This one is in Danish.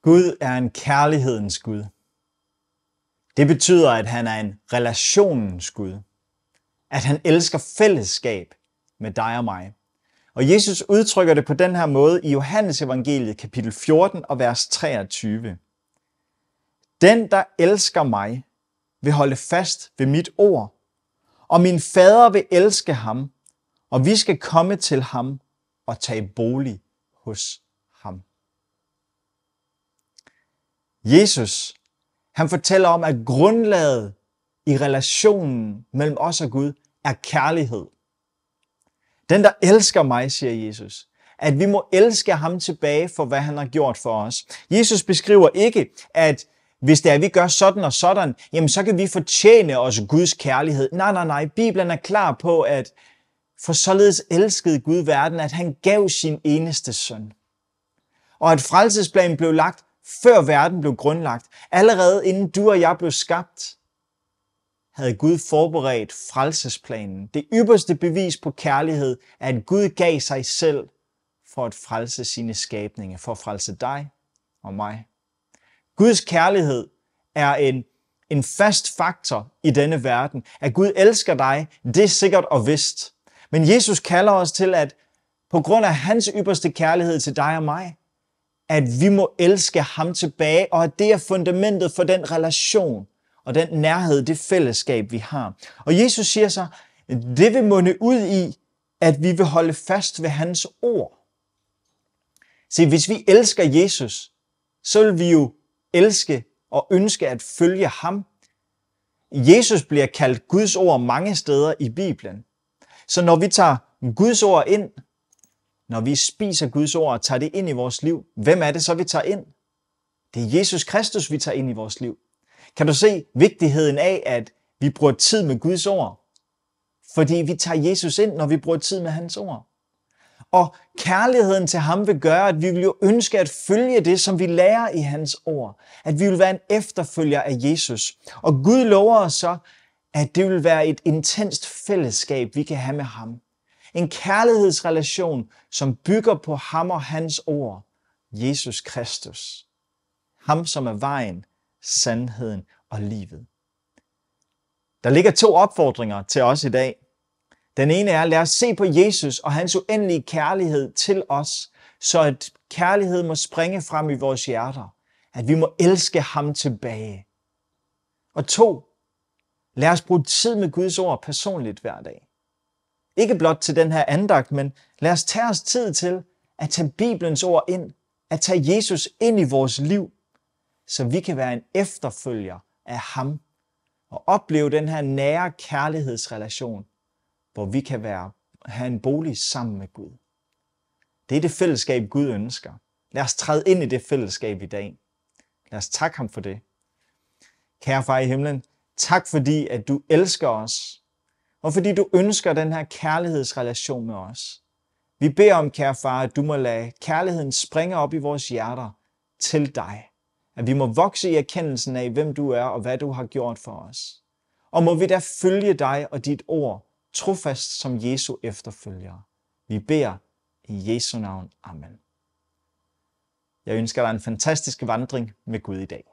Gud er en kærlighedens Gud. Det betyder, at han er en relationens Gud. At han elsker fællesskab med dig og mig. Og Jesus udtrykker det på den her måde i Johannes evangeliet kapitel 14 og vers 23. Den, der elsker mig, vil holde fast ved mit ord, og min fader vil elske ham, og vi skal komme til ham og tage bolig hos ham. Jesus, han fortæller om, at grundlaget i relationen mellem os og Gud er kærlighed. Den, der elsker mig, siger Jesus, at vi må elske ham tilbage for, hvad han har gjort for os. Jesus beskriver ikke, at hvis det er, at vi gør sådan og sådan, jamen så kan vi fortjene os Guds kærlighed. Nej. Bibelen er klar på, at for således elskede Gud verden, at han gav sin eneste søn. Og at frelsesplanen blev lagt, før verden blev grundlagt. Allerede inden du og jeg blev skabt, havde Gud forberedt frelsesplanen. Det ypperste bevis på kærlighed er, at Gud gav sig selv for at frelse sine skabninger, for at frelse dig og mig. Guds kærlighed er en fast faktor i denne verden. At Gud elsker dig, det er sikkert og vist. Men Jesus kalder os til, at på grund af hans ypperste kærlighed til dig og mig, at vi må elske ham tilbage, og at det er fundamentet for den relation og den nærhed, det fællesskab, vi har. Og Jesus siger så, at det vil munde ud i, at vi vil holde fast ved hans ord. Se, hvis vi elsker Jesus, så vil vi jo elske og ønske at følge ham. Jesus bliver kaldt Guds ord mange steder i Bibelen. Så når vi tager Guds ord ind, når vi spiser Guds ord og tager det ind i vores liv, hvem er det så, vi tager ind? Det er Jesus Kristus, vi tager ind i vores liv. Kan du se vigtigheden af, at vi bruger tid med Guds ord? Fordi vi tager Jesus ind, når vi bruger tid med hans ord. Og kærligheden til ham vil gøre, at vi vil jo ønske at følge det, som vi lærer i hans ord. At vi vil være en efterfølger af Jesus. Og Gud lover os så, at det vil være et intenst fællesskab, vi kan have med ham. En kærlighedsrelation, som bygger på ham og hans ord. Jesus Kristus. Ham, som er vejen, sandheden og livet. Der ligger 2 opfordringer til os i dag. Den ene er, lad os se på Jesus og hans uendelige kærlighed til os, så at kærlighed må springe frem i vores hjerter. At vi må elske ham tilbage. Og 2, lad os bruge tid med Guds ord personligt hver dag. Ikke blot til den her andagt, men lad os tage os tid til at tage Bibelens ord ind, at tage Jesus ind i vores liv, så vi kan være en efterfølger af ham og opleve den her nære kærlighedsrelation, hvor vi kan have en bolig sammen med Gud. Det er det fællesskab, Gud ønsker. Lad os træde ind i det fællesskab i dag. Lad os takke ham for det. Kære far i himlen, tak fordi, at du elsker os, og fordi du ønsker den her kærlighedsrelation med os. Vi beder om, kære far, at du må lade kærligheden springe op i vores hjerter til dig. At vi må vokse i erkendelsen af, hvem du er og hvad du har gjort for os. Og må vi da følge dig og dit ord, trofast som Jesu efterfølgere. Vi beder i Jesu navn. Amen. Jeg ønsker dig en fantastisk vandring med Gud i dag.